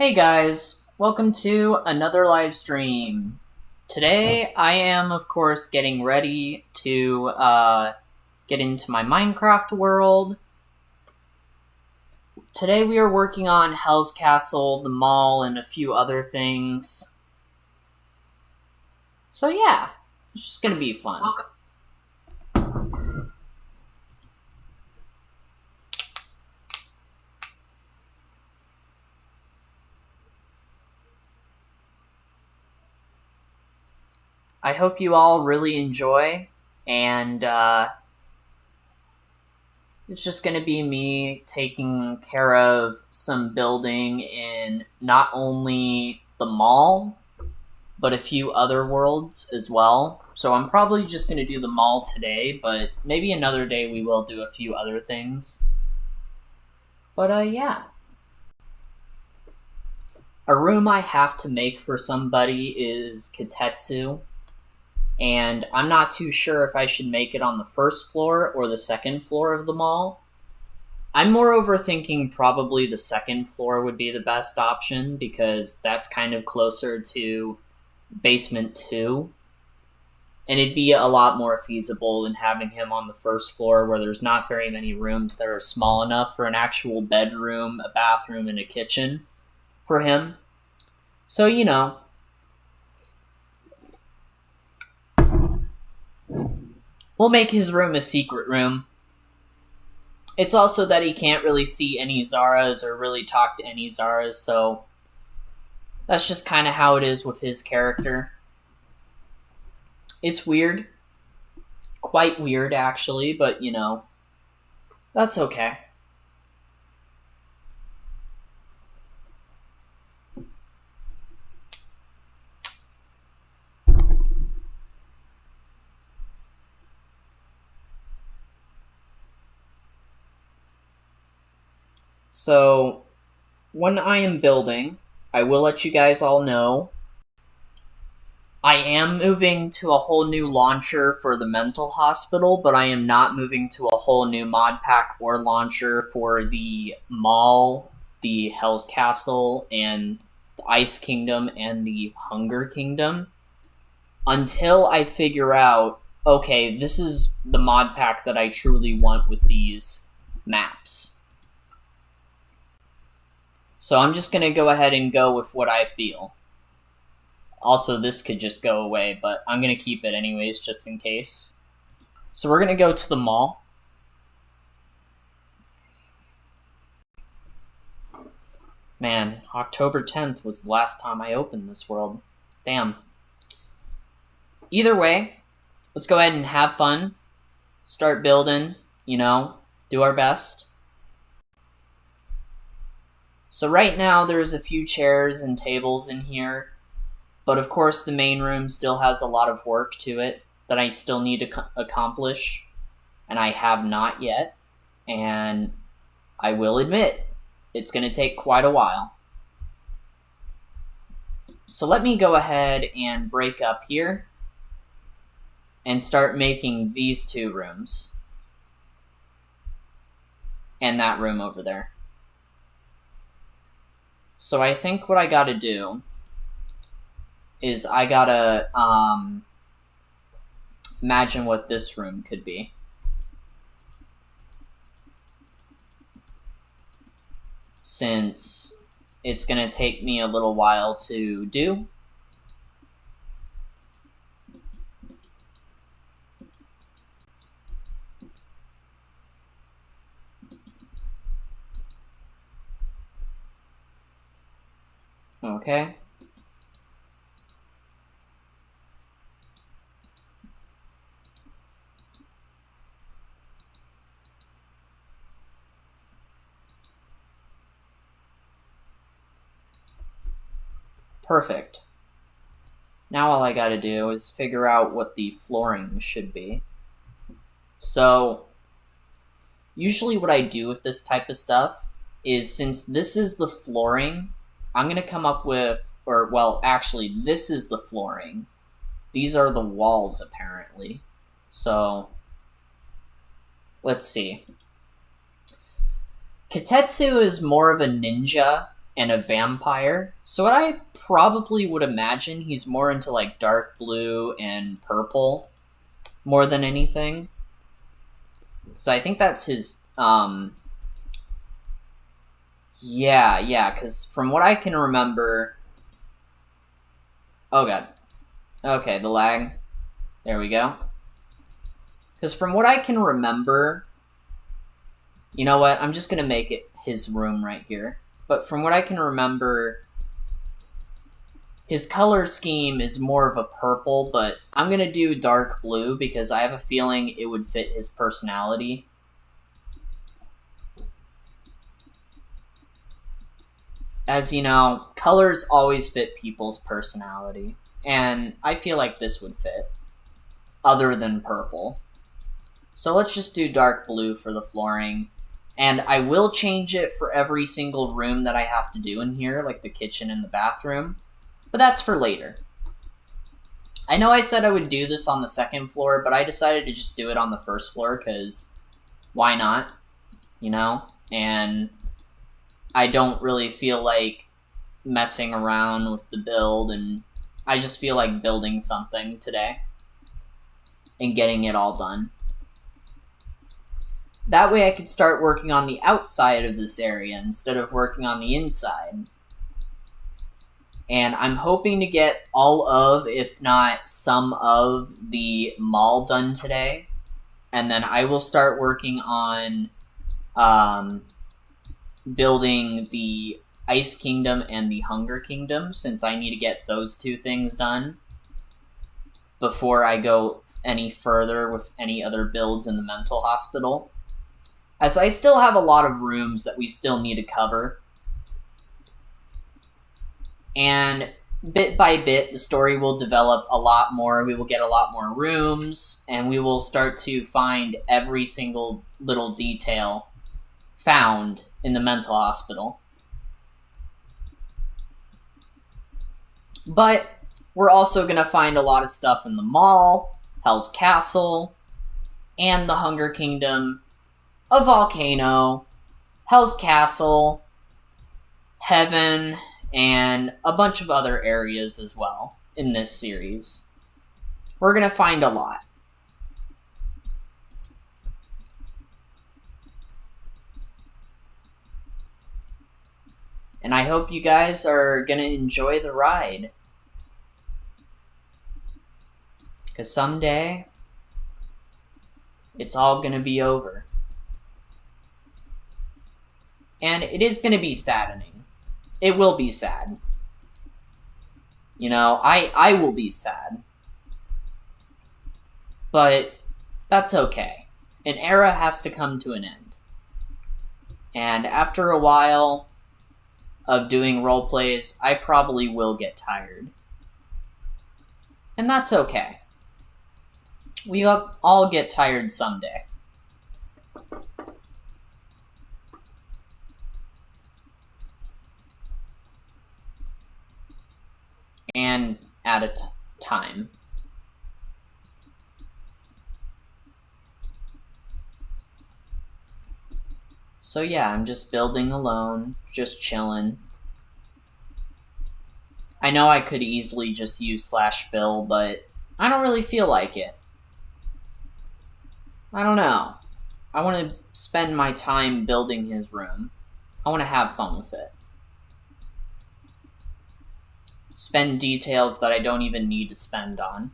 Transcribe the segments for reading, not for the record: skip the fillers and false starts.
Hey guys, welcome to another live stream. Today I am, of course, getting ready to get into my Minecraft world. Today we are working on Hell's Castle, the mall, and a few other things. So yeah, it's just gonna be fun. I hope you all really enjoy, and it's just going to be me taking care of some building in not only the mall, but a few other worlds as well. So I'm probably just going to do the mall today, but maybe another day we will do a few other things. But yeah. A room I have to make for somebody is Kitetsu, and I'm not too sure if I should make it on the first floor or the second floor of the mall. I'm moreover thinking probably the second floor would be the best option because that's kind of closer to basement 2. And it'd be a lot more feasible than having him on the first floor where there's not very many rooms that are small enough for an actual bedroom, a bathroom, and a kitchen for him. So, you know. We'll make his room a secret room. It's also that he can't really see any Zaras or really talk to any Zaras, so that's just kind of how it is with his character. It's weird. Quite weird, actually, but, you know, that's okay. So, when I am building, I will let you guys all know. I am moving to a whole new launcher for the mental hospital, but I am not moving to a whole new mod pack or launcher for the mall, the Hell's Castle, and the Ice Kingdom, and the Hunger Kingdom. Until I figure out, okay, this is the mod pack that I truly want with these maps. So I'm just going to go ahead and go with what I feel. Also, this could just go away, but I'm going to keep it anyways, just in case. So we're going to go to the mall. Man, October 10th was the last time I opened this world. Damn. Either way, let's go ahead and have fun. Start building, you know, do our best. So right now there's a few chairs and tables in here, but of course the main room still has a lot of work to it that I still need to accomplish, and I have not yet, and I will admit, it's going to take quite a while. So let me go ahead and break up here and start making these 2 rooms. And that room over there. So I think what I gotta do is I gotta imagine what this room could be. Since it's gonna take me a little while to do. Okay. Perfect. Now all I gotta do is figure out what the flooring should be. So, usually what I do with this type of stuff is, since this is the flooring, I'm going to come up with, or, well, actually, this is the flooring. These are the walls, apparently. So, let's see. Kitetsu is more of a ninja, and a vampire. So what I probably would imagine, he's more into like dark blue and purple more than anything. So I think that's his, yeah, because from what I can remember... Oh god. Okay, the lag. There we go. Because from what I can remember... You know what? I'm just going to make it his room right here. But from what I can remember, his color scheme is more of a purple, but I'm going to do dark blue because I have a feeling it would fit his personality. As you know, colors always fit people's personality, and I feel like this would fit, other than purple. So let's just do dark blue for the flooring, and I will change it for every single room that I have to do in here, like the kitchen and the bathroom, but that's for later. I know I said I would do this on the second floor, but I decided to just do it on the first floor, because why not, you know? And I don't really feel like messing around with the build, and I just feel like building something today and getting it all done. That way I could start working on the outside of this area instead of working on the inside. And I'm hoping to get all of, if not some of, the mall done today. And then I will start working on building the Ice Kingdom and the Hunger Kingdom, since I need to get those two things done before I go any further with any other builds in the mental hospital. As I still have a lot of rooms that we still need to cover. And bit by bit, the story will develop a lot more. We will get a lot more rooms, and we will start to find every single little detail found in the mental hospital. But we're also going to find a lot of stuff in the mall, Hell's Castle, and the Hunger Kingdom, a volcano, Hell's Castle, Heaven, and a bunch of other areas as well in this series. We're going to find a lot. And I hope you guys are going to enjoy the ride. Because someday, it's all going to be over. And it is going to be saddening. It will be sad. You know, I will be sad. But that's okay. An era has to come to an end. And after a while of doing role plays, I probably will get tired. And that's okay. We all get tired someday. And at a time. So yeah, I'm just building alone, just chilling. I know I could easily just use /fill, but I don't really feel like it. I don't know. I want to spend my time building his room. I want to have fun with it. Spend details that I don't even need to spend on.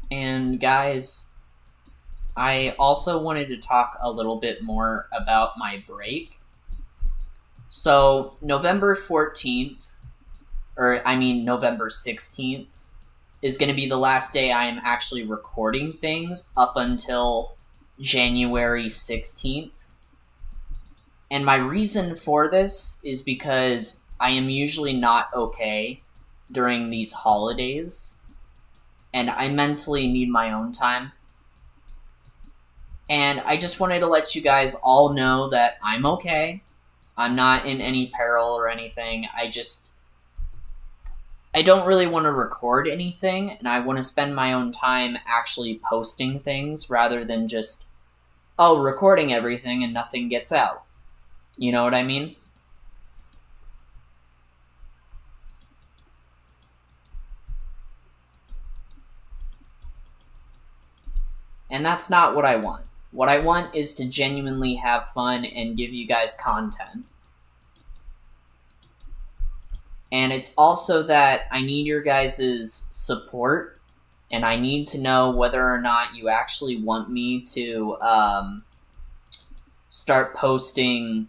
And guys, I also wanted to talk a little bit more about my break. So, November 14th, November 16th, is going to be the last day I am actually recording things up until January 16th. And my reason for this is because I am usually not okay during these holidays, and I mentally need my own time. And I just wanted to let you guys all know that I'm okay. I'm not in any peril or anything. I don't really want to record anything, and I want to spend my own time actually posting things rather than just, recording everything and nothing gets out. You know what I mean? And that's not what I want. What I want is to genuinely have fun and give you guys content. And it's also that I need your guys' support, and I need to know whether or not you actually want me to start posting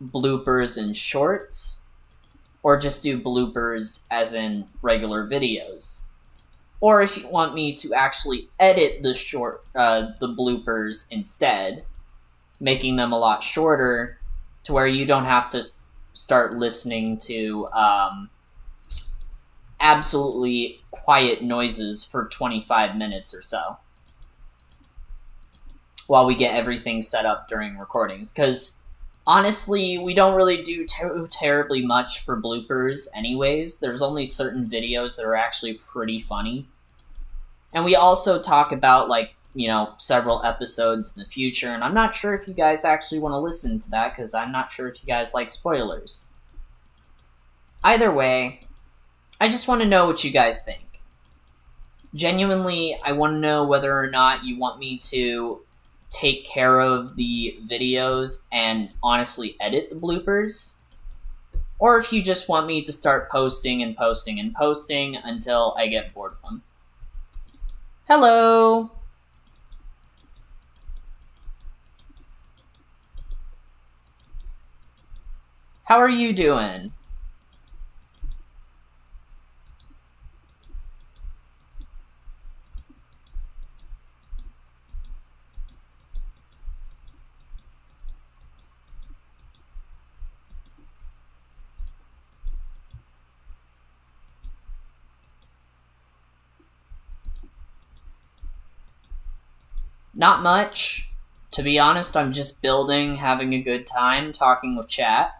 bloopers and shorts, or just do bloopers as in regular videos. Or if you want me to actually edit the bloopers instead, making them a lot shorter to where you don't have to start listening to absolutely quiet noises for 25 minutes or so while we get everything set up during recordings. Because honestly, we don't really do terribly much for bloopers anyways. There's only certain videos that are actually pretty funny. And we also talk about, like, several episodes in the future, and I'm not sure if you guys actually want to listen to that, because I'm not sure if you guys like spoilers. Either way, I just want to know what you guys think. Genuinely, I want to know whether or not you want me to take care of the videos and honestly edit the bloopers, or if you just want me to start posting and posting and posting until I get bored of them. Hello! How are you doing? Not much. To be honest, I'm just building, having a good time, talking with chat.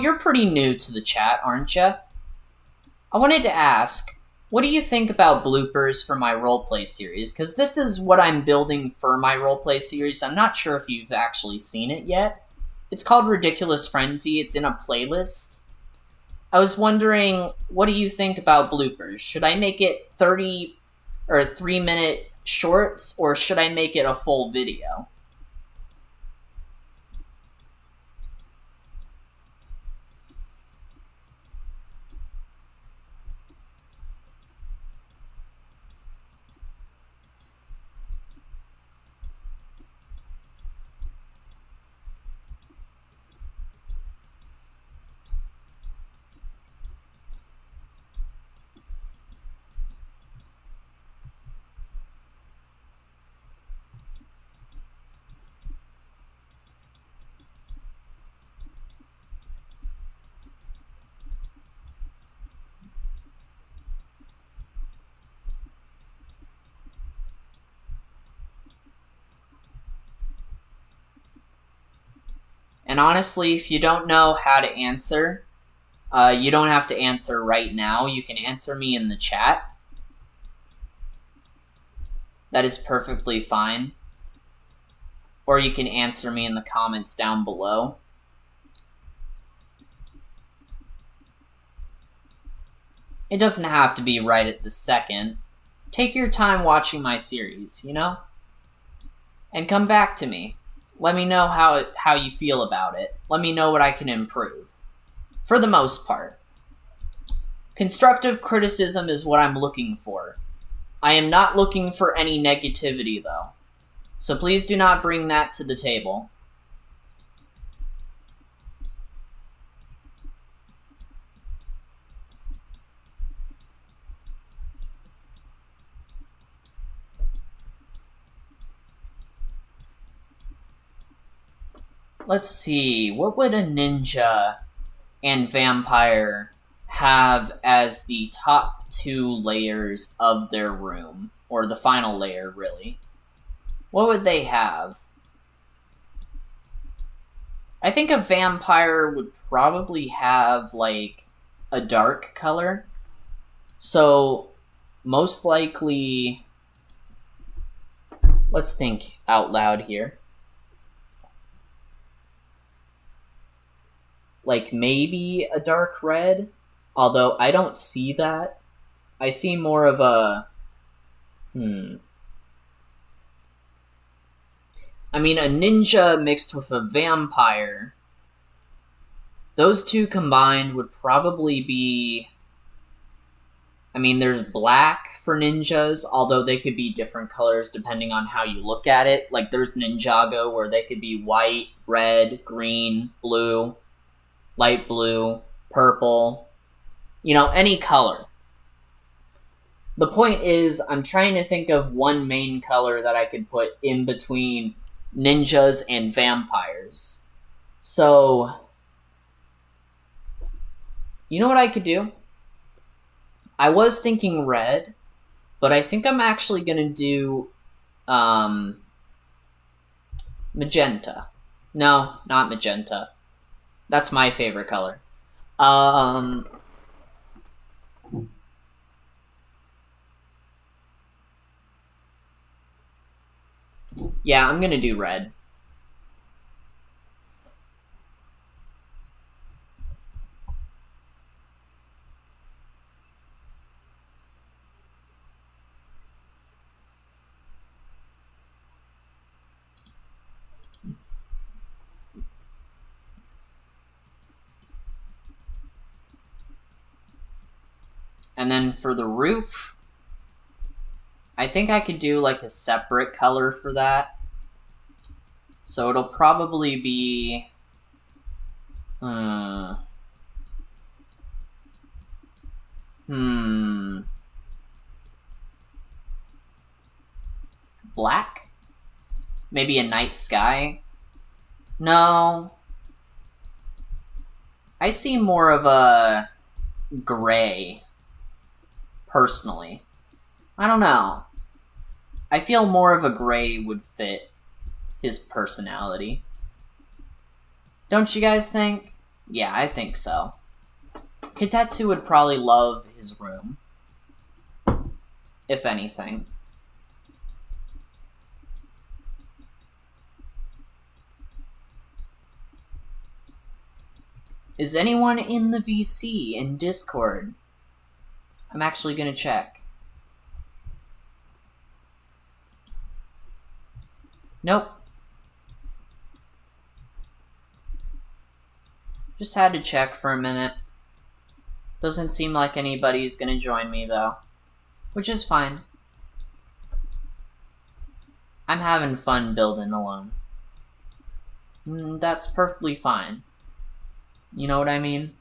You're pretty new to the chat, aren't you? I wanted to ask, what do you think about bloopers for my roleplay series? Because this is what I'm building for my roleplay series. I'm not sure if you've actually seen it yet. It's called Ridiculous Frenzy. It's in a playlist. I was wondering, what do you think about bloopers? Should I make it 30 or 3-minute shorts, or should I make it a full video? And honestly, if you don't know how to answer, you don't have to answer right now. You can answer me in the chat. That is perfectly fine. Or you can answer me in the comments down below. It doesn't have to be right at the second. Take your time watching my series, And come back to me. Let me know how you feel about it. Let me know what I can improve. For the most part. Constructive criticism is what I'm looking for. I am not looking for any negativity, though. So please do not bring that to the table. Let's see, what would a ninja and vampire have as the top 2 layers of their room? or the final layer, really. What would they have? I think a vampire would probably have, like, a dark color. So, most likely, let's think out loud here. Like, maybe a dark red, although I don't see that. I see more of a, I mean, a ninja mixed with a vampire, those two combined would probably be... I mean, there's black for ninjas, although they could be different colors depending on how you look at it. Like, there's Ninjago, where they could be white, red, green, blue, light blue, purple. You know, any color. The point is, I'm trying to think of one main color that I could put in between ninjas and vampires. So, you know what I could do? I was thinking red, but I think I'm actually going to do magenta. No, not magenta. That's my favorite color. Yeah, I'm going to do red. And then for the roof, I think I could do like a separate color for that. So it'll probably be... Black? Maybe a night sky? No. I see more of a gray, personally. I don't know. I feel more of a gray would fit his personality. Don't you guys think? Yeah, I think so. Kotetsu would probably love his room. If anything. Is anyone in the VC in Discord? I'm actually gonna check. Nope. Just had to check for a minute. Doesn't seem like anybody's gonna join me, though. Which is fine. I'm having fun building alone. That's perfectly fine. You know what I mean?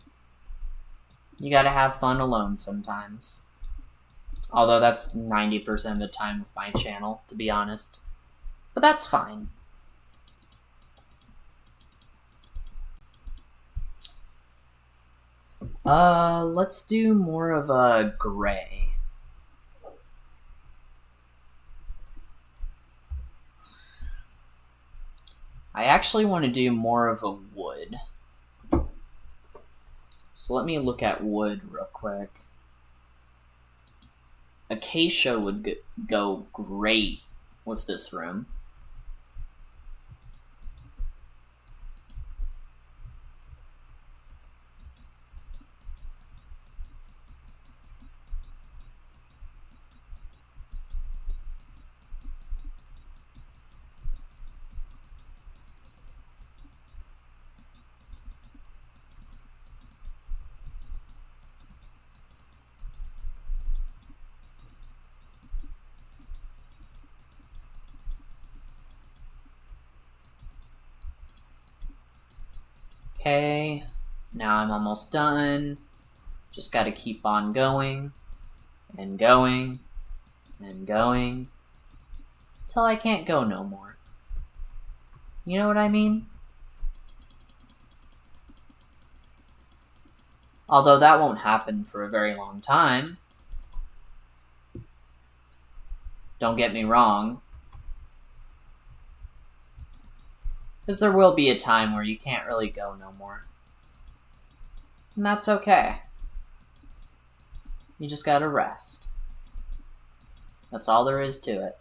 You gotta have fun alone sometimes. Although that's 90% of the time of my channel, to be honest. But that's fine. Let's do more of a gray. I actually want to do more of a wood. So let me look at wood real quick. Acacia would go great with this room. Okay, now I'm almost done. Just gotta keep on going, and going, and going, till I can't go no more. You know what I mean? Although that won't happen for a very long time. Don't get me wrong. Because there will be a time where you can't really go no more. And that's okay. You just gotta rest. That's all there is to it.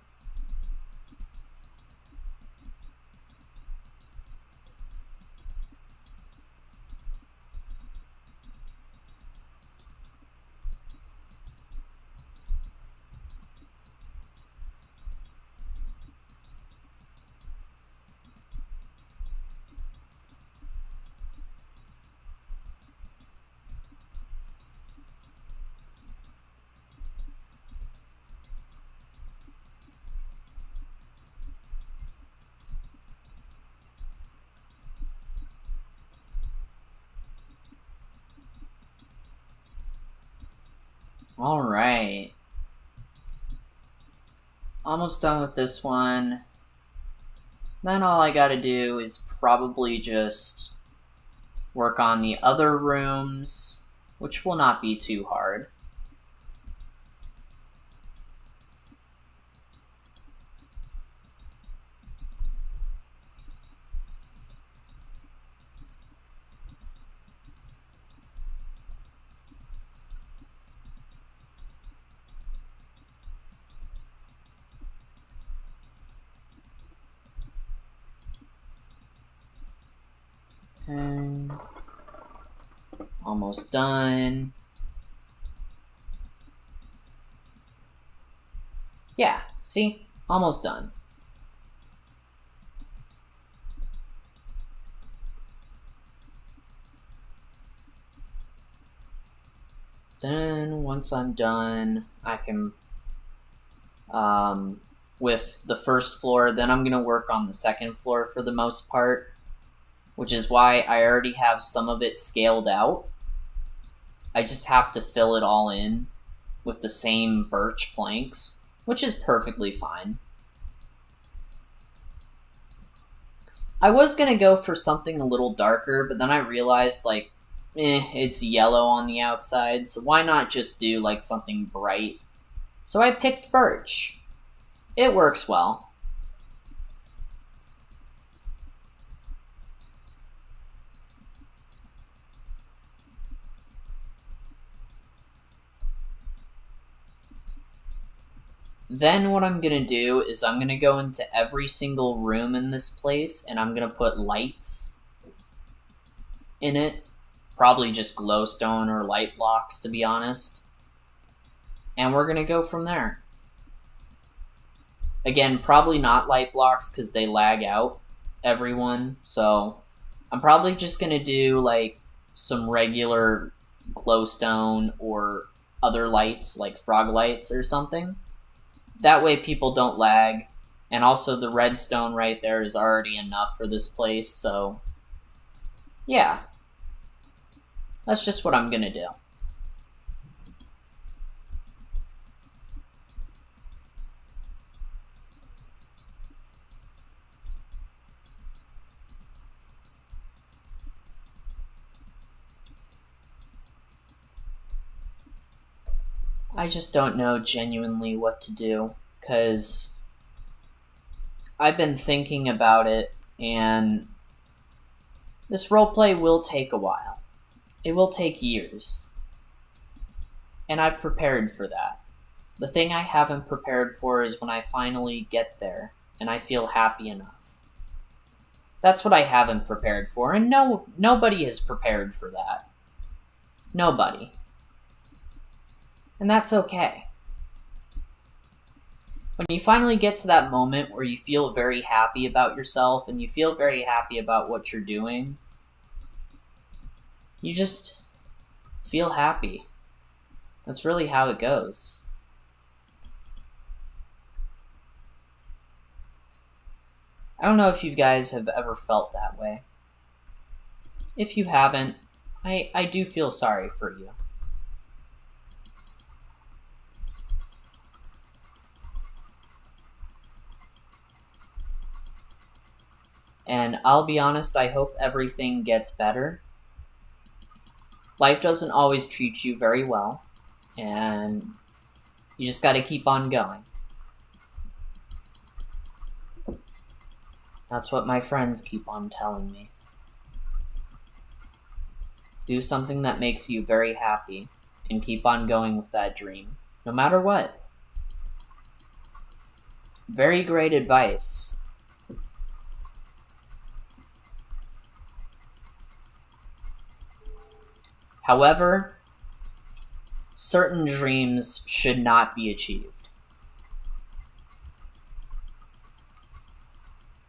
Alright. Almost done with this one. Then all I gotta do is probably just work on the other rooms, which will not be too hard. Okay. Almost done. Yeah, see? Almost done. Then, once I'm done, I can, with the first floor, then I'm going to work on the second floor for the most part, which is why I already have some of it scaled out. I just have to fill it all in with the same birch planks, which is perfectly fine. I was going to go for something a little darker, but then I realized, like, it's yellow on the outside, so why not just do, like, something bright? So I picked birch. It works well. Then what I'm going to do is I'm going to go into every single room in this place, and I'm going to put lights in it. Probably just glowstone or light blocks, to be honest. And we're going to go from there. Again, probably not light blocks because they lag out everyone. So I'm probably just going to do like some regular glowstone or other lights like frog lights or something. That way people don't lag. And also the redstone right there is already enough for this place. So yeah, that's just what I'm going to do. I just don't know genuinely what to do, because I've been thinking about it, and this roleplay will take a while. It will take years. And I've prepared for that. The thing I haven't prepared for is when I finally get there, and I feel happy enough. That's what I haven't prepared for, and nobody is prepared for that. Nobody. And that's okay. When you finally get to that moment where you feel very happy about yourself and you feel very happy about what you're doing, you just feel happy. That's really how it goes. I don't know if you guys have ever felt that way. If you haven't, I do feel sorry for you. And I'll be honest, I hope everything gets better. Life doesn't always treat you very well, and you just gotta keep on going. That's what my friends keep on telling me. Do something that makes you very happy, and keep on going with that dream, no matter what. Very great advice. However, certain dreams should not be achieved.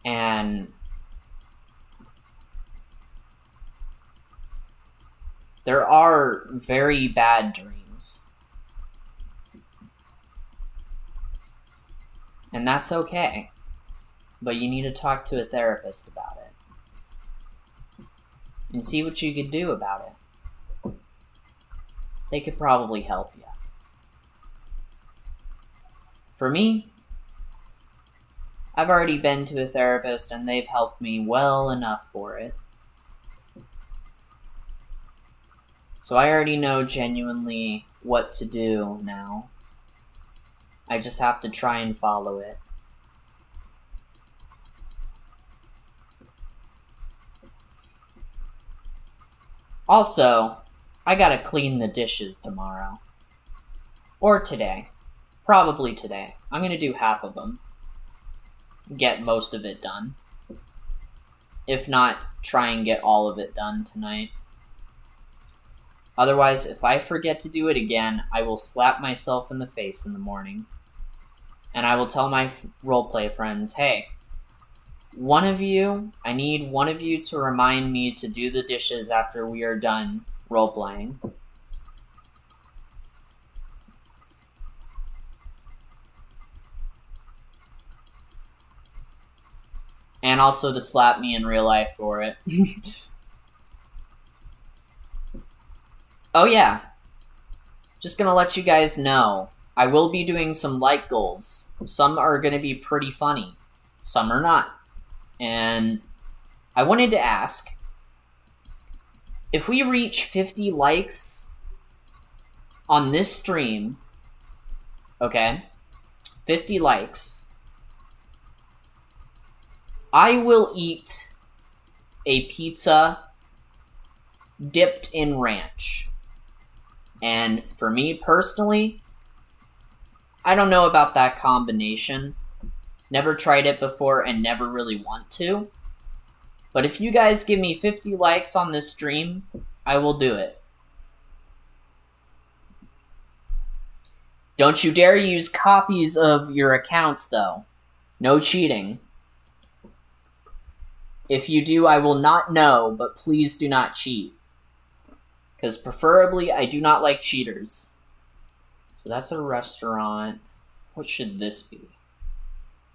And there are very bad dreams. And that's okay. But you need to talk to a therapist about it. And see what you can do about it. They could probably help you. For me, I've already been to a therapist and they've helped me well enough for it. So I already know genuinely what to do now. I just have to try and follow it. Also, I gotta clean the dishes tomorrow. Or today. Probably today. I'm gonna do half of them. Get most of it done. If not, try and get all of it done tonight. Otherwise, if I forget to do it again, I will slap myself in the face in the morning. And I will tell my roleplay friends, hey, I need one of you to remind me to do the dishes after we are done role-playing. And also to slap me in real life for it. Oh yeah. Just gonna let you guys know, I will be doing some light goals. Some are gonna be pretty funny. Some are not. And I wanted to ask, if we reach 50 likes on this stream, okay, 50 likes, I will eat a pizza dipped in ranch. And for me personally, I don't know about that combination. Never tried it before and never really want to. But if you guys give me 50 likes on this stream, I will do it. Don't you dare use copies of your accounts, though. No cheating. If you do, I will not know, but please do not cheat. Because preferably, I do not like cheaters. So that's a restaurant. What should this be?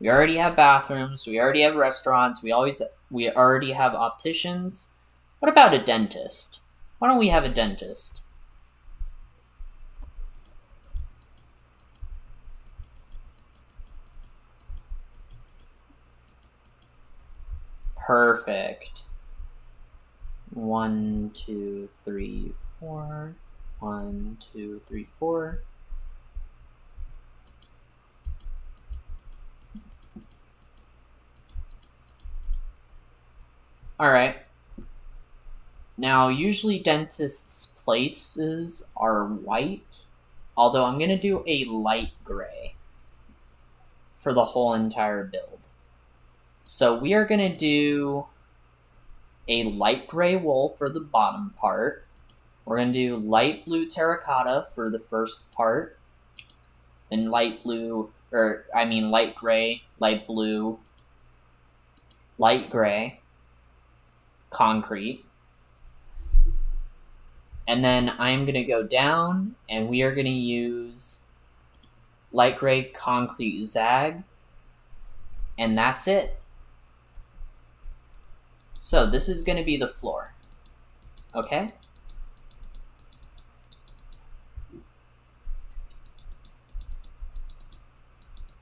We already have bathrooms, we already have restaurants, we already have opticians. What about a dentist? Why don't we have a dentist? Perfect. 1, 2, 3, 4. 1, 2, 3, 4. Alright. Now, usually dentists' places are white, although I'm going to do a light gray for the whole entire build. So we are going to do a light gray wool for the bottom part. We're going to do light blue terracotta for the first part. Then light gray, light blue, light gray, concrete. And then I'm going to go down and we are going to use light gray concrete zag. And that's it. So this is going to be the floor. Okay?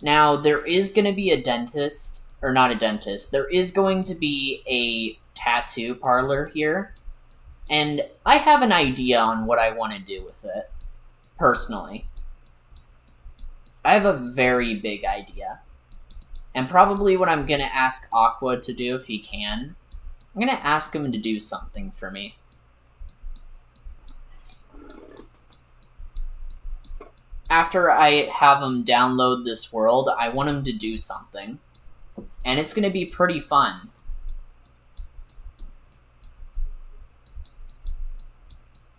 Now, there is going to be a dentist, or not a dentist, there is going to be a tattoo parlor here. And I have an idea on what I want to do with it, personally. I have a very big idea. And probably what I'm going to ask Aqua to do if he can, I'm going to ask him to do something for me. After I have him download this world, I want him to do something. And it's going to be pretty fun.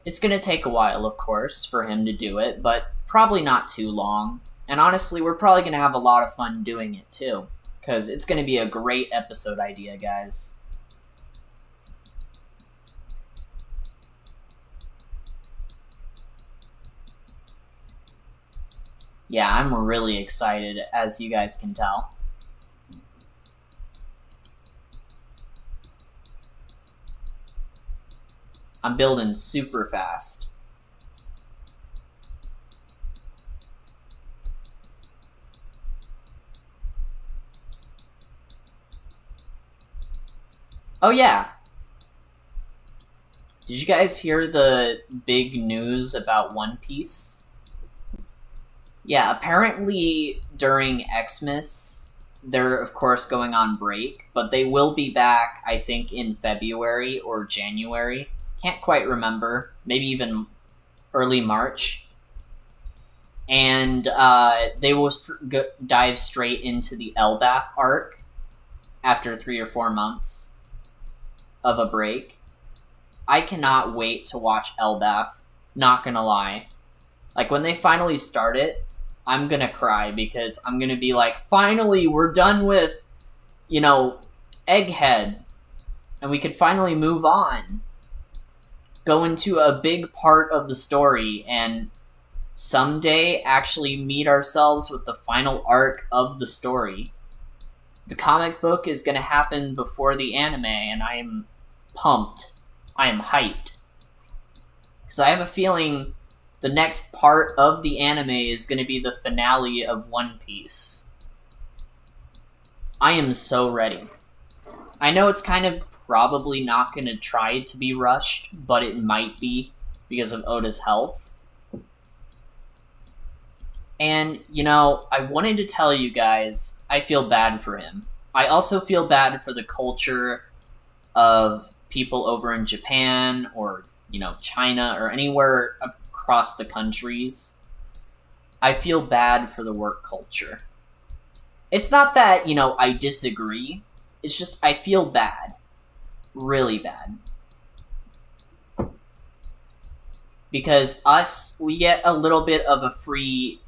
It's going to take a while, of course, for him to do it, but probably not too long. And honestly, we're probably going to have a lot of fun doing it, too. Because it's going to be a great episode idea, guys. Yeah, I'm really excited, as you guys can tell. I'm building super fast. Oh yeah. Did you guys hear the big news about One Piece? Yeah, apparently during Xmas, they're of course going on break, but they will be back, I think, in February or January. Can't quite remember. Maybe even early March. And they will dive straight into the Elbaf arc after 3 or 4 months of a break. I cannot wait to watch Elbaf, not gonna lie. Like, when they finally start it, I'm gonna cry, because I'm gonna be like, finally, we're done with, Egghead, and we could finally move on. Go into a big part of the story, and someday actually meet ourselves with the final arc of the story. The comic book is gonna happen before the anime, and I am pumped. I am hyped. Because I have a feeling the next part of the anime is going to be the finale of One Piece. I am so ready. I know it's kind of probably not going to try to be rushed, but it might be because of Oda's health. And, I wanted to tell you guys, I feel bad for him. I also feel bad for the culture of people over in Japan or, China or anywhere across the countries. I feel bad for the work culture. It's not that, I disagree. It's just I feel bad. Really bad. Because us, we get a little bit of a free,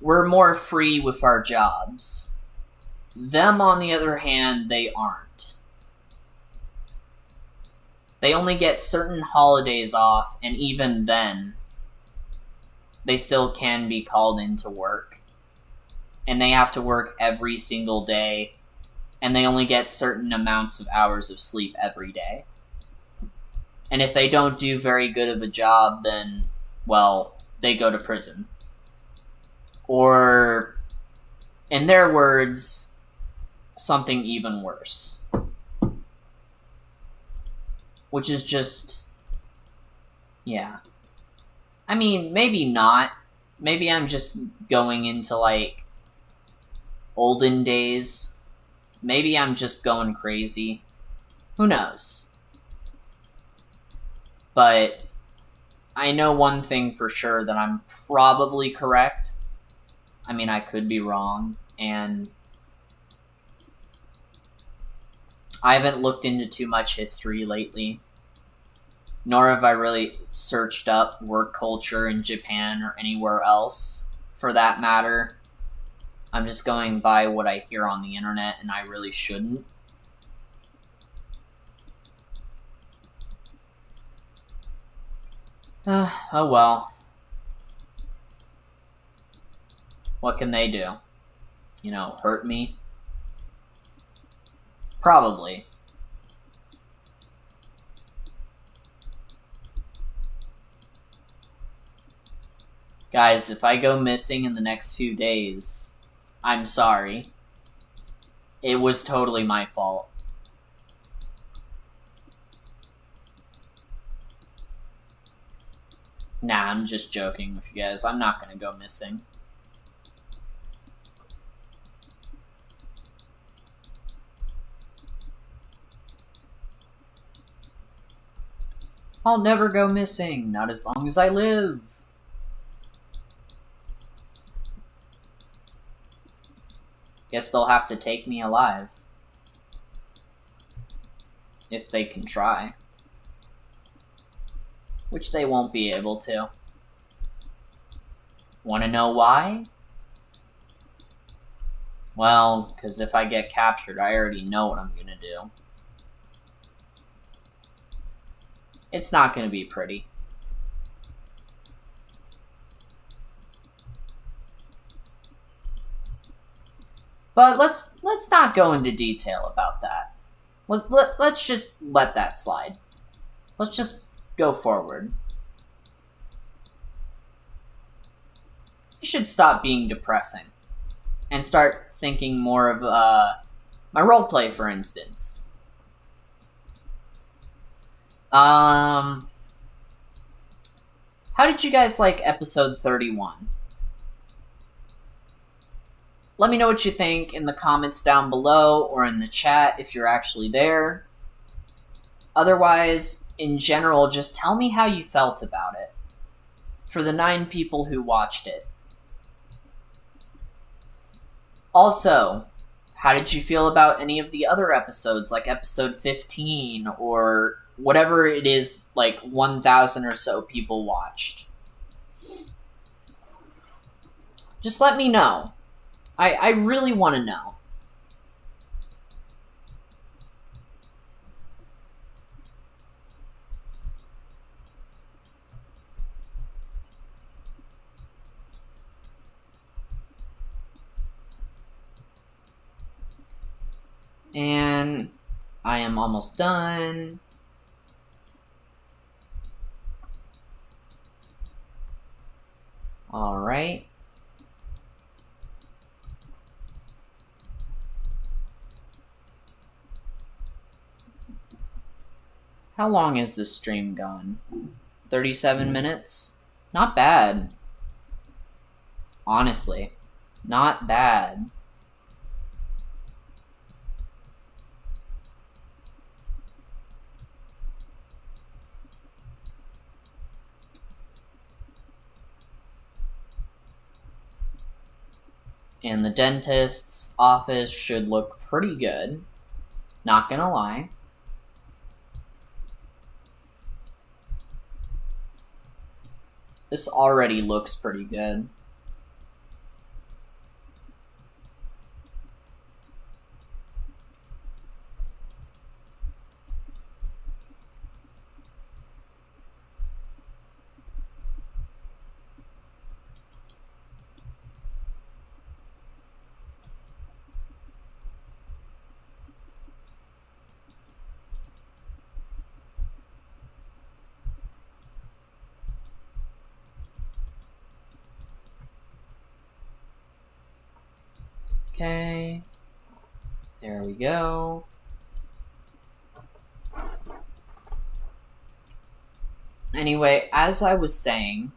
we're more free with our jobs. Them, on the other hand, they aren't. They only get certain holidays off, and even then, they still can be called into work. And they have to work every single day, and they only get certain amounts of hours of sleep every day. And if they don't do very good of a job, then, well, they go to prison. Or, in their words, something even worse. Which is just, yeah. I mean, maybe not. Maybe I'm just going into, olden days. Maybe I'm just going crazy. Who knows? But I know one thing for sure, that I'm probably correct. I mean, I could be wrong, and I haven't looked into too much history lately, nor have I really searched up work culture in Japan or anywhere else, for that matter. I'm just going by what I hear on the internet, and I really shouldn't. Oh well. What can they do? Hurt me? Probably. Guys, if I go missing in the next few days, I'm sorry. It was totally my fault. Nah, I'm just joking with you guys. I'm not gonna go missing. I'll never go missing, not as long as I live. Guess they'll have to take me alive. If they can try. Which they won't be able to. Want to know why? Well, because if I get captured, I already know what I'm going to do. It's not going to be pretty. But let's not go into detail about that. Let's just let that slide. Let's just go forward. I should stop being depressing and start thinking more of my roleplay, for instance. How did you guys like episode 31? Let me know what you think in the comments down below or in the chat if you're actually there. Otherwise, in general, just tell me how you felt about it. For the 9 people who watched it. Also, how did you feel about any of the other episodes, like episode 15 or whatever it is, like 1,000 or so people watched? Just let me know. I really want to know. And I am almost done. All right. How long is this stream gone? 37 minutes? Not bad. Honestly, not bad. And the dentist's office should look pretty good. Not gonna lie. This already looks pretty good. Okay, there we go. Anyway, as I was saying,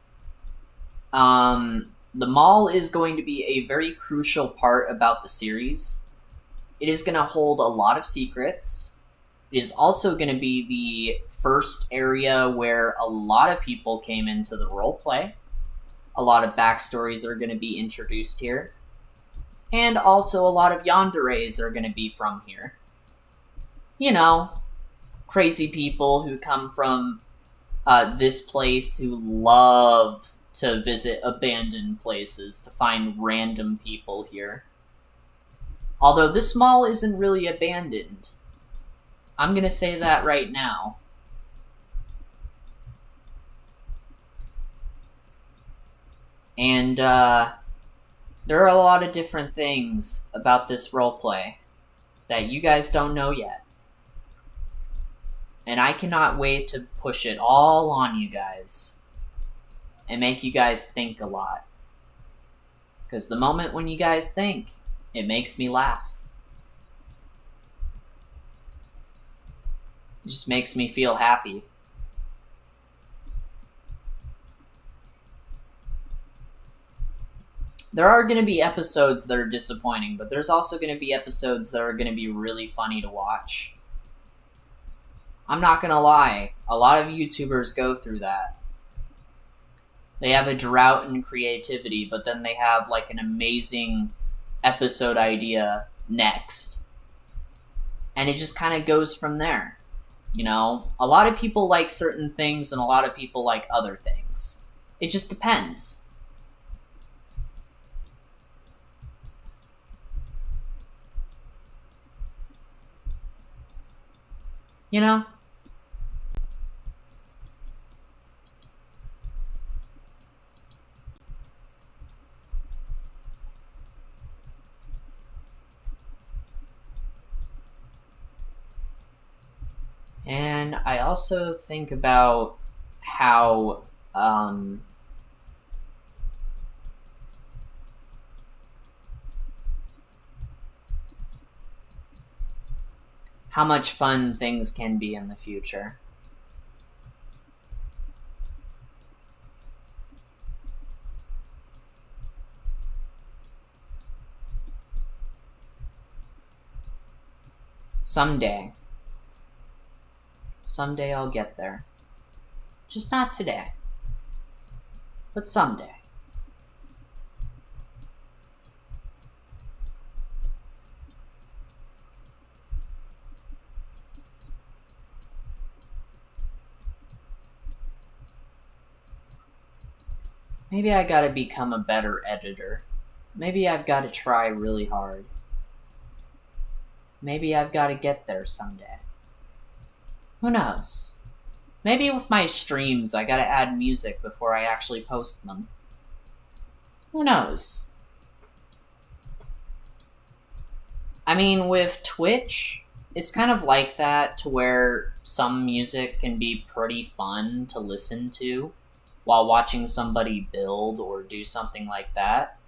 the mall is going to be a very crucial part about the series. It is going to hold a lot of secrets. It is also going to be the first area where a lot of people came into the roleplay. A lot of backstories are going to be introduced here. And also a lot of yanderes are going to be from here. You know, crazy people who come from this place who love to visit abandoned places to find random people here. Although this mall isn't really abandoned. I'm going to say that right now. And there are a lot of different things about this roleplay that you guys don't know yet. And I cannot wait to push it all on you guys. And make you guys think a lot. Because the moment when you guys think, it makes me laugh. It just makes me feel happy. There are going to be episodes that are disappointing, but there's also going to be episodes that are going to be really funny to watch. I'm not gonna lie, a lot of YouTubers go through that. They have a drought in creativity, but then they have like an amazing episode idea next. And it just kind of goes from there. You know, a lot of people like certain things and a lot of people like other things. It just depends. You know? And I also think about how how much fun things can be in the future. Someday. Someday I'll get there. Just not today. But someday. Maybe I gotta become a better editor. Maybe I've gotta try really hard. Maybe I've gotta get there someday. Who knows? Maybe with my streams I gotta add music before I actually post them. Who knows? I mean, with Twitch, it's kind of like that, to where some music can be pretty fun to listen to while watching somebody build or do something like that.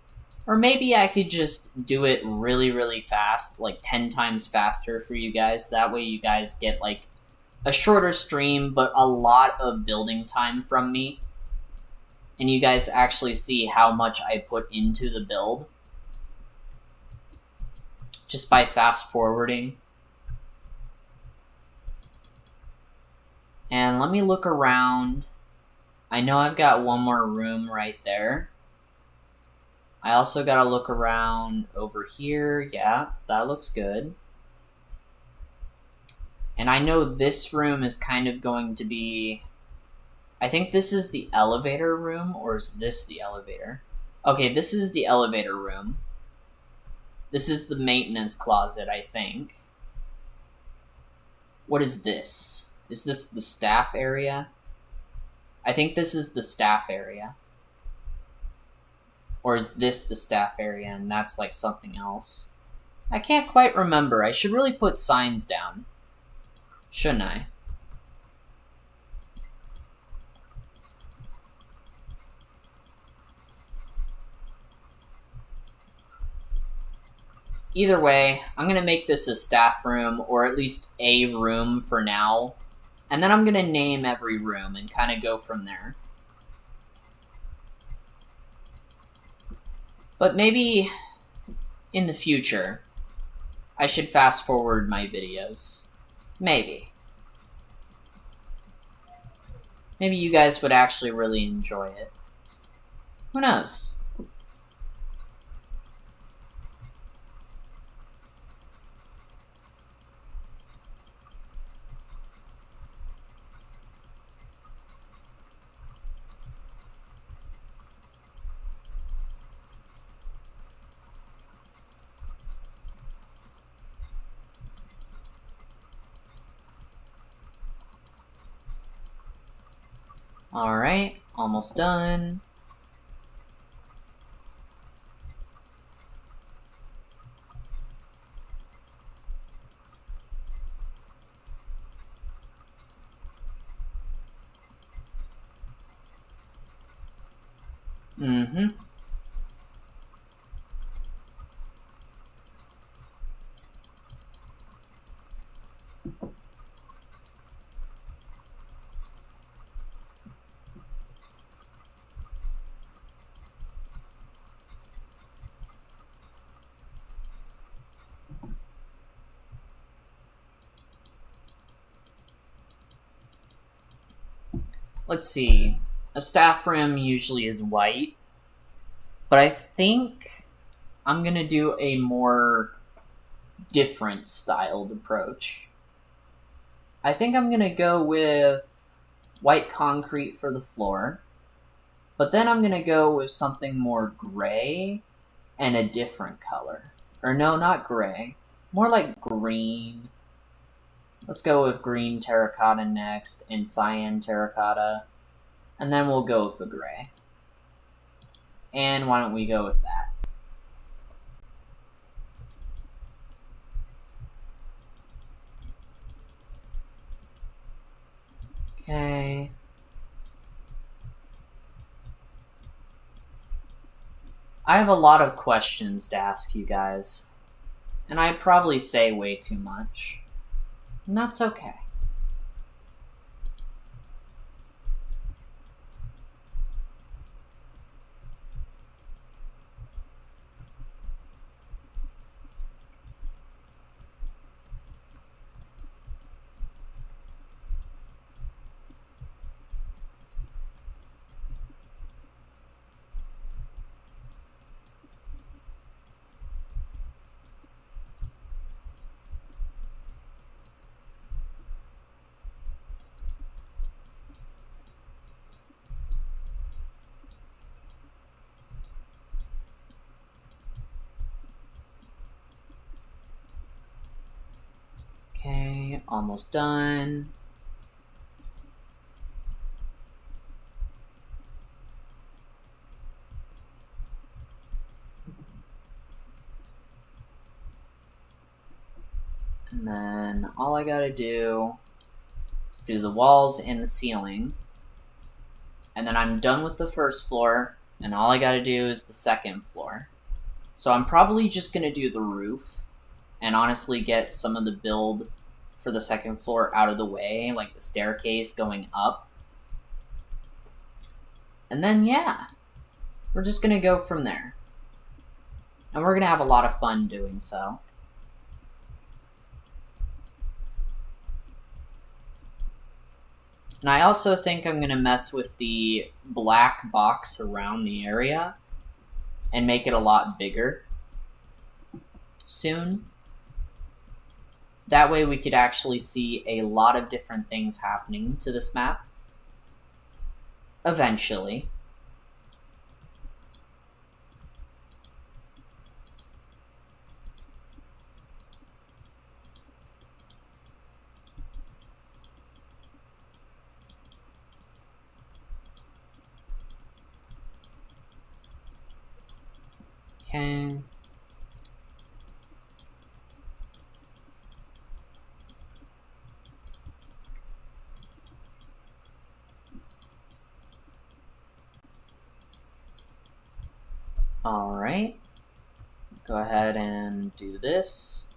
Or maybe I could just do it really, really fast, like 10 times faster for you guys. That way you guys get like a shorter stream, but a lot of building time from me. And you guys actually see how much I put into the build just by fast forwarding. And let me look around. I know I've got one more room right there. I also gotta look around over here. Yeah, that looks good. And I know this room is kind of going to be... I think this is the elevator room, or is this the elevator? Okay, this is the elevator room. This is the maintenance closet, I think. What is this? Is this the staff area? I think this is the staff area. Or is this the staff area and that's like something else? I can't quite remember. I should really put signs down. Shouldn't I? Either way, I'm going to make this a staff room, or at least a room for now. And then I'm going to name every room and kind of go from there. But maybe in the future, I should fast forward my videos. Maybe. Maybe you guys would actually really enjoy it. Who knows? Alright, almost done. Mm-hmm. let's see. A staff rim usually is white, but I think I'm gonna do a more different styled approach. I think I'm gonna go with white concrete for the floor, but then I'm gonna go with something more gray and a different color. Or no, not gray. More like green. Let's go with green terracotta next, and cyan terracotta. And then we'll go with the gray. And why don't we go with that? Okay. I have a lot of questions to ask you guys. And I probably say way too much. And that's okay. Okay, almost done. And then all I gotta do is do the walls and the ceiling. And then I'm done with the first floor, and all I gotta do is the second floor. So I'm probably just gonna do the roof, and honestly get some of the build for the second floor out of the way, like the staircase going up. And then, yeah, we're just gonna go from there. And we're gonna have a lot of fun doing so. And I also think I'm going to mess with the black box around the area and make it a lot bigger soon. That way we could actually see a lot of different things happening to this map. Eventually. Okay. Alright. Go ahead and do this.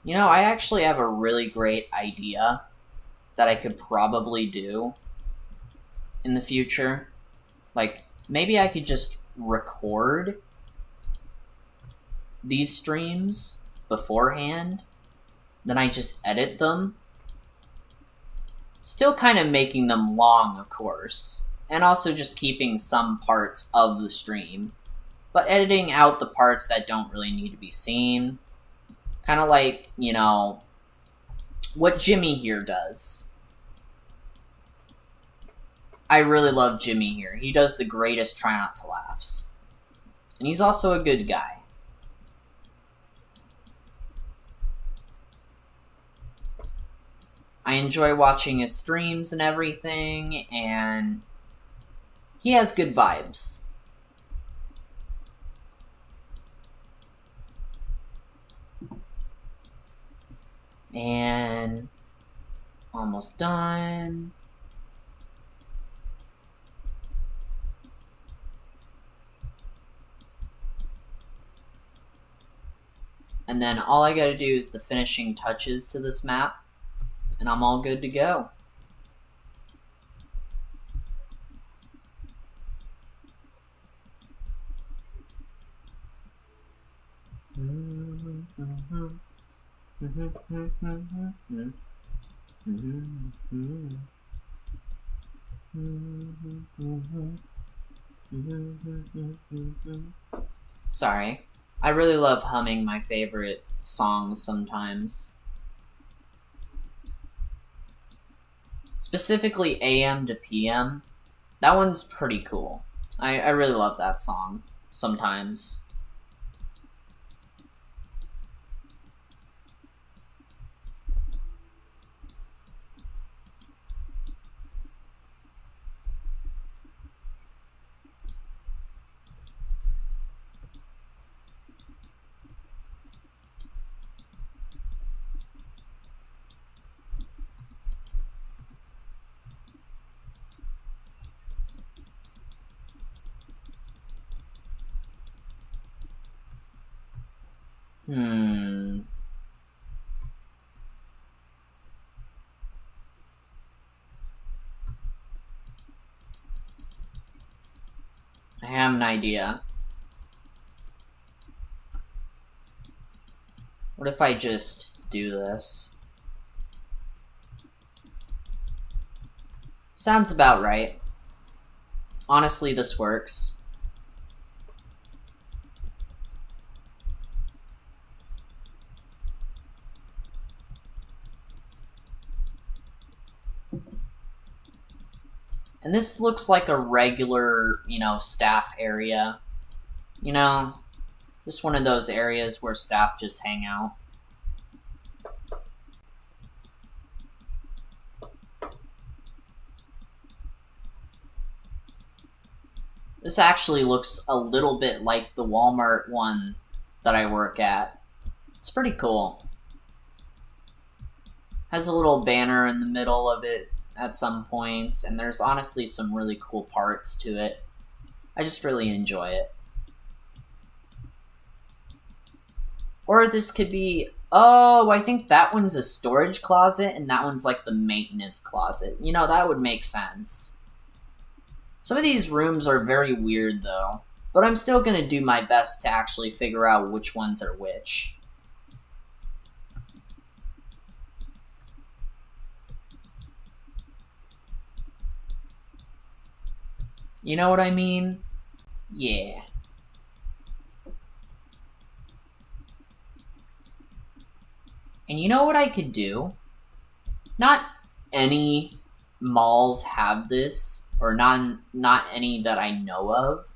You know, I actually have a really great idea that I could probably do in the future. Like, maybe I could just record these streams beforehand, then I just edit them. Still kind of making them long, of course, and also just keeping some parts of the stream, but editing out the parts that don't really need to be seen. Kind of like, you know, what Jimmy here does. I really love Jimmy here. He does the greatest try not to laughs. And he's also a good guy. I enjoy watching his streams and everything, and he has good vibes. And almost done. And then all I gotta do is the finishing touches to this map, and I'm all good to go. Sorry. I really love humming my favorite songs sometimes. Specifically AM to PM. That one's pretty cool. I really love that song sometimes. I have an idea. What if I just do this? Sounds about right. Honestly, this works. And this looks like a regular, staff area. Just one of those areas where staff just hang out. This actually looks a little bit like the Walmart one that I work at. It's pretty cool. Has a little banner in the middle of it at some points, and there's honestly some really cool parts to it. I just really enjoy it. Or this could be, oh, I think that one's a storage closet, and that one's like the maintenance closet. That would make sense. Some of these rooms are very weird, though, but I'm still gonna do my best to actually figure out which ones are which. You know what I mean? Yeah. And you know what I could do? Not any malls have this, or not any that I know of,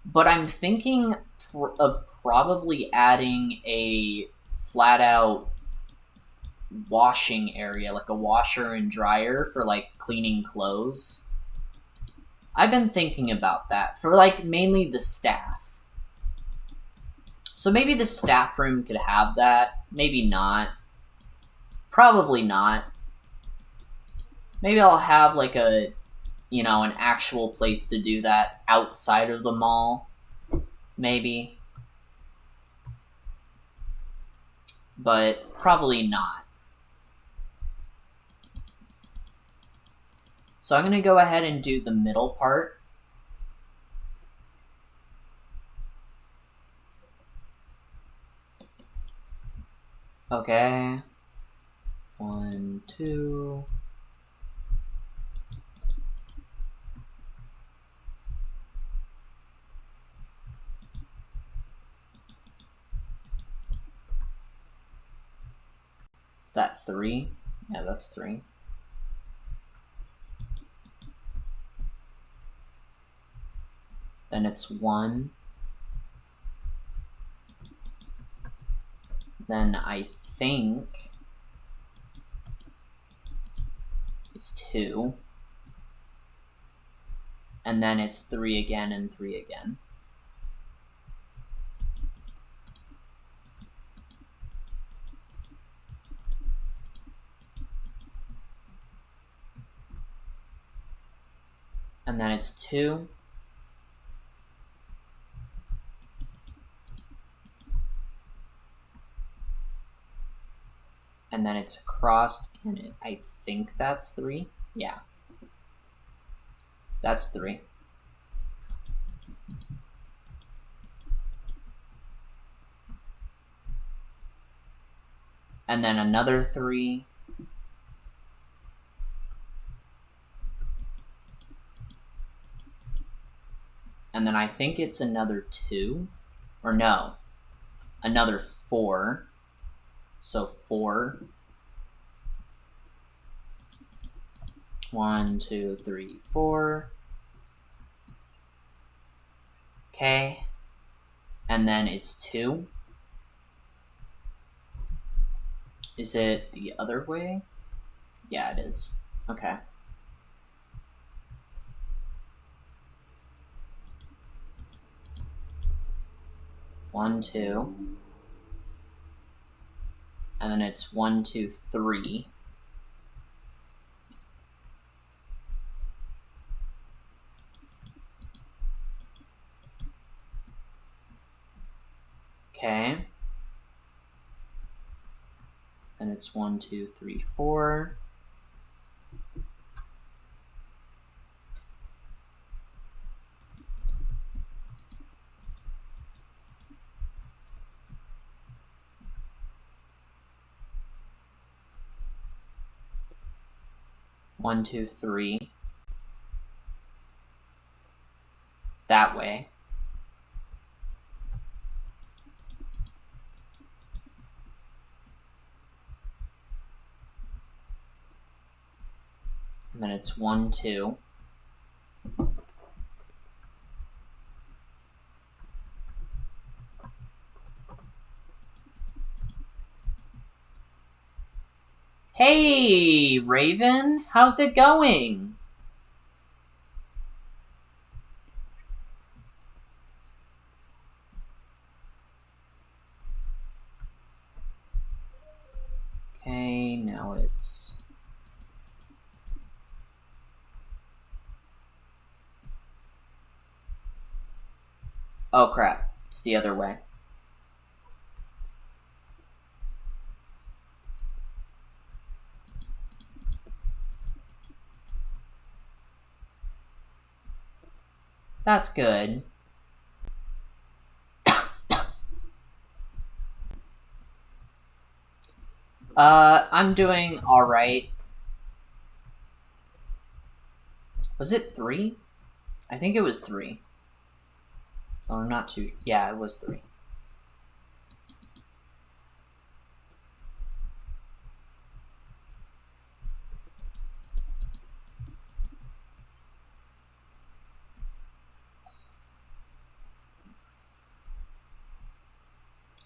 but I'm thinking of probably adding a flat-out washing area, like a washer and dryer for, like, cleaning clothes. I've been thinking about that for, like, mainly the staff. So maybe the staff room could have that. Maybe not. Probably not. Maybe I'll have, like, an actual place to do that outside of the mall. Maybe. But probably not. So I'm going to go ahead and do the middle part. Okay. 1, 2. Is that 3? Yeah, that's 3. Then it's 1. Then I think it's 2. And then it's 3 again and 3 again. And then it's 2. and then it's across, and I think that's 3. Yeah. That's 3. And then another 3. And then I think it's another 2. Or no. Another 4. So 4. 1, 2, 3, 4. Okay. And then it's 2. Is it the other way? Yeah, it is. Okay. One, 2. And then it's 1, 2, 3. Okay. And it's 1, 2, 3, 4. One, 2, 3. That way. And then it's 1, 2. Hey, Raven, how's it going? Okay, now it's... Oh crap, it's the other way. That's good. I'm doing alright. Was it 3? I think it was 3. Oh, I'm not too... Yeah, it was 3.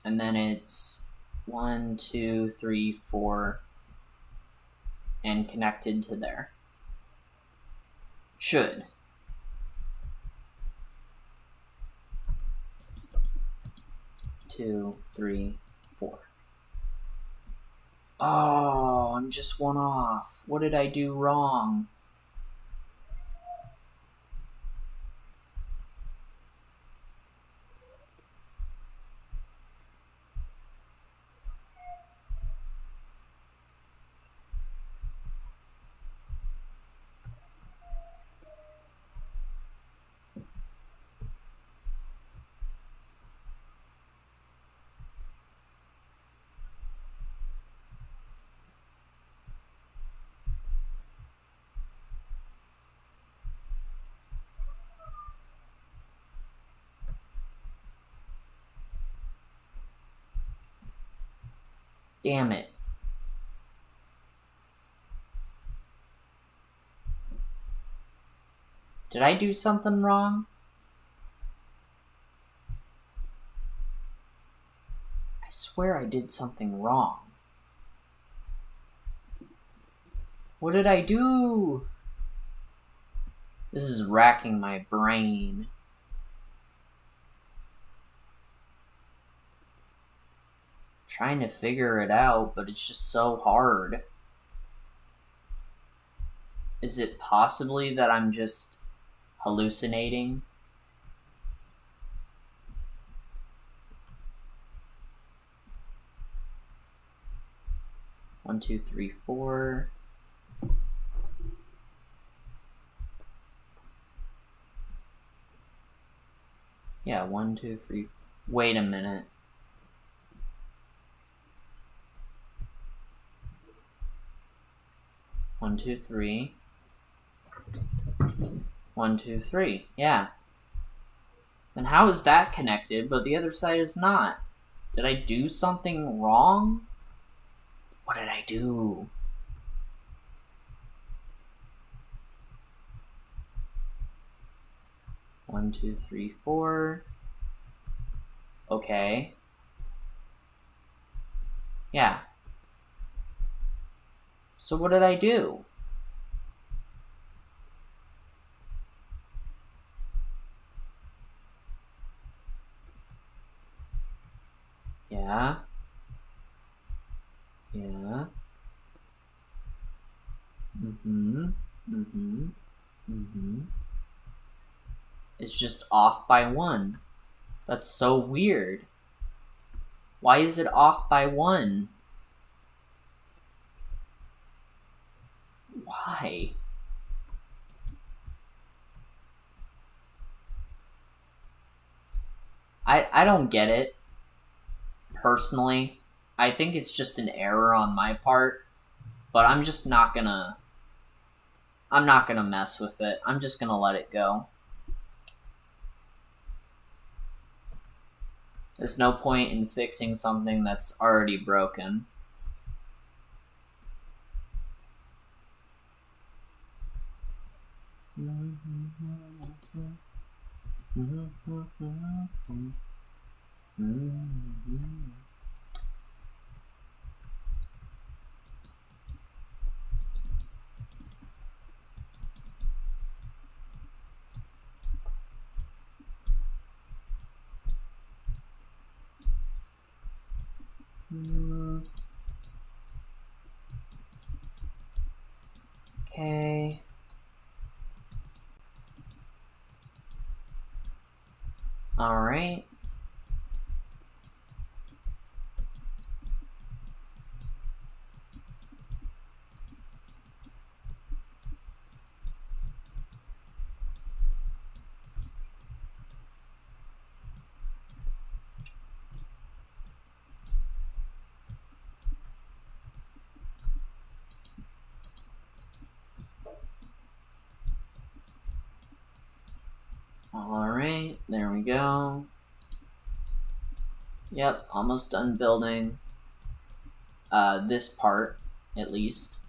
And then it's 1, 2, 3, 4, and connected to there. Should. Two, 3, 4. Oh, I'm just 1 off. What did I do wrong? Damn it. Did I do something wrong? I swear I did something wrong. What did I do? This is racking my brain. Trying to figure it out, but it's just so hard. Is it possibly that I'm just hallucinating? 1, 2, 3, 4. Yeah, 1, 2, 3. Wait a minute. One, two, three. 1, 2, 3. Yeah. Then how is that connected, but the other side is not? Did I do something wrong? What did I do? One, two, three, 4. Okay. Yeah. So what did I do? Yeah. Yeah. Mm-hmm. Mm-hmm. Mm-hmm. It's just off by 1. That's so weird. Why is it off by 1? Why? I don't get it. Personally, I think it's just an error on my part, but I'm just not gonna mess with it. I'm just gonna let it go. There's no point in fixing something that's already broken. Okay. All right. Alright, there we go. Yep, almost done building. This part, at least.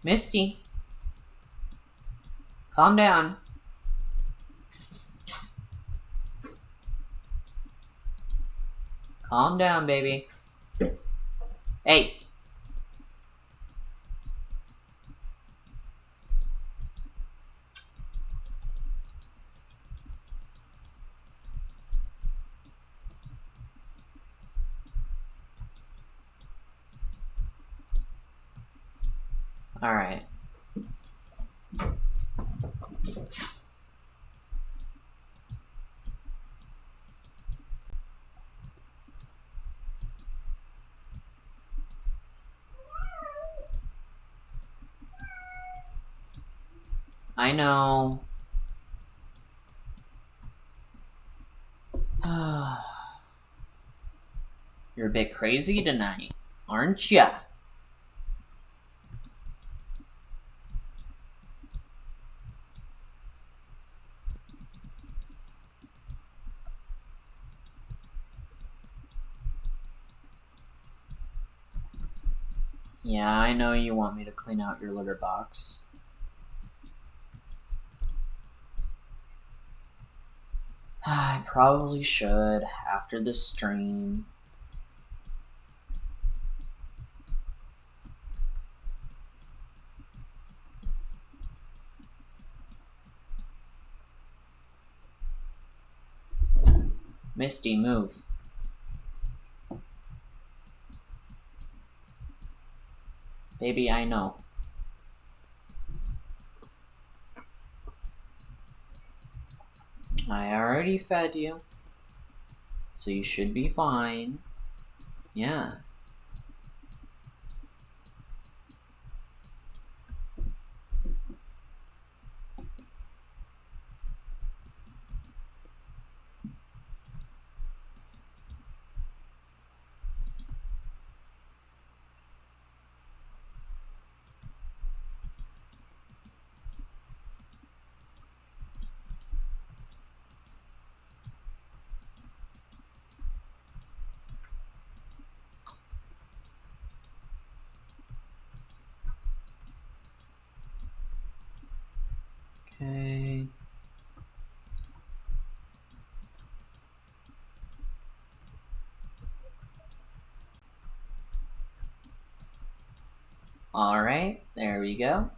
Misty, calm down. Calm down, baby. Hey. Alright. I know. You're a bit crazy tonight, aren't ya? Yeah, I know you want me to clean out your litter box. I probably should after this stream. Misty, move. Baby, I know. I already fed you, so you should be fine. Yeah. Okay. All right, there we go.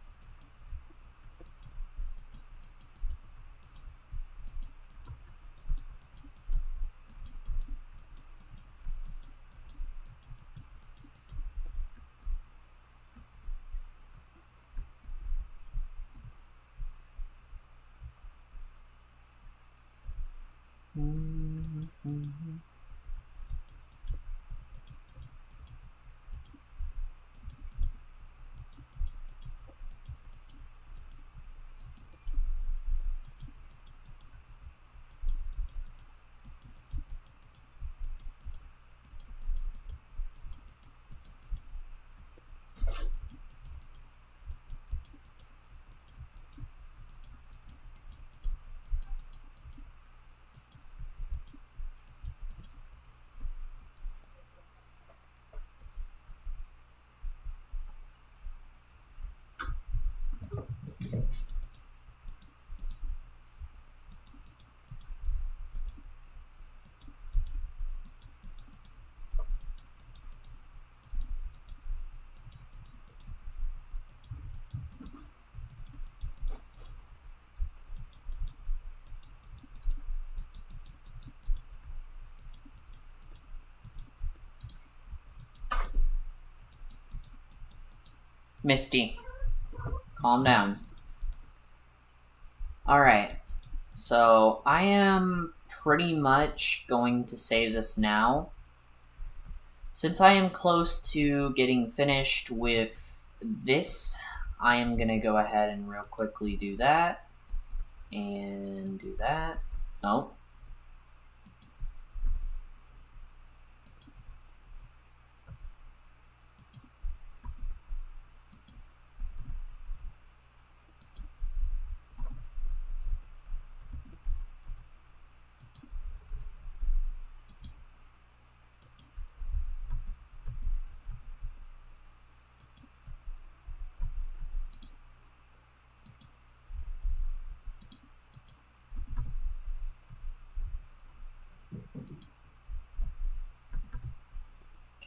Misty, calm down. Alright, so I am pretty much going to say this now. Since I am close to getting finished with this, I am going to go ahead and real quickly do that. And do that. Nope.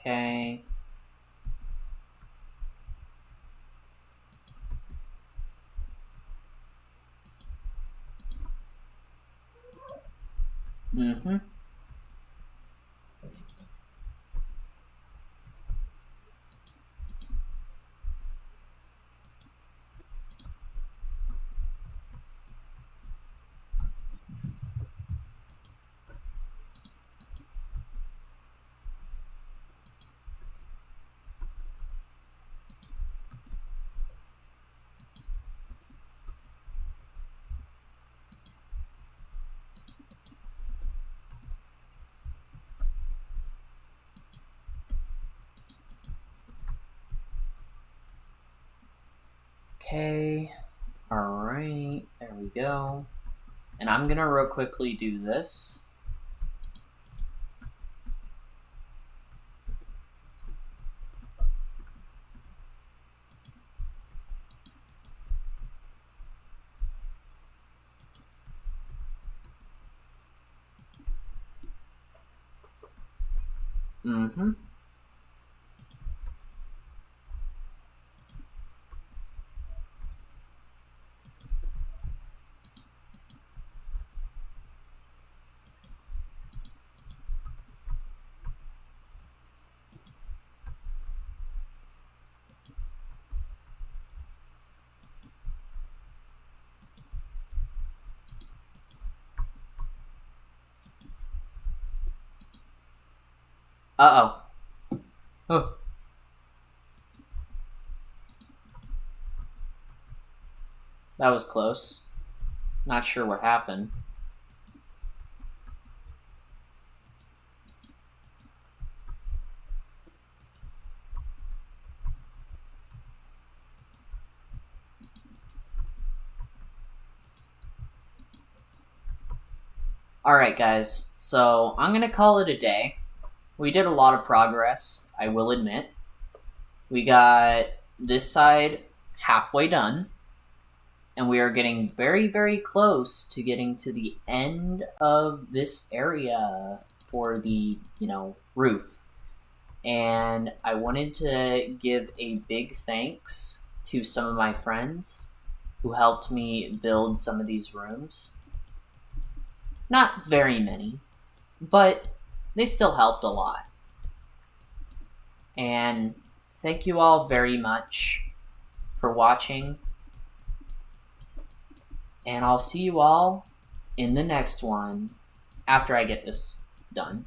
Okay. Mm-hmm. Okay. Alright, there we go. And I'm gonna real quickly do this. Mm-hmm. Uh-oh. Oh. That was close. Not sure what happened. Alright, guys. So, I'm gonna call it a day. We did a lot of progress, I will admit. We got this side halfway done. And we are getting very, very close to getting to the end of this area for the, roof. And I wanted to give a big thanks to some of my friends who helped me build some of these rooms. Not very many, but they still helped a lot. And thank you all very much for watching. And I'll see you all in the next one after I get this done.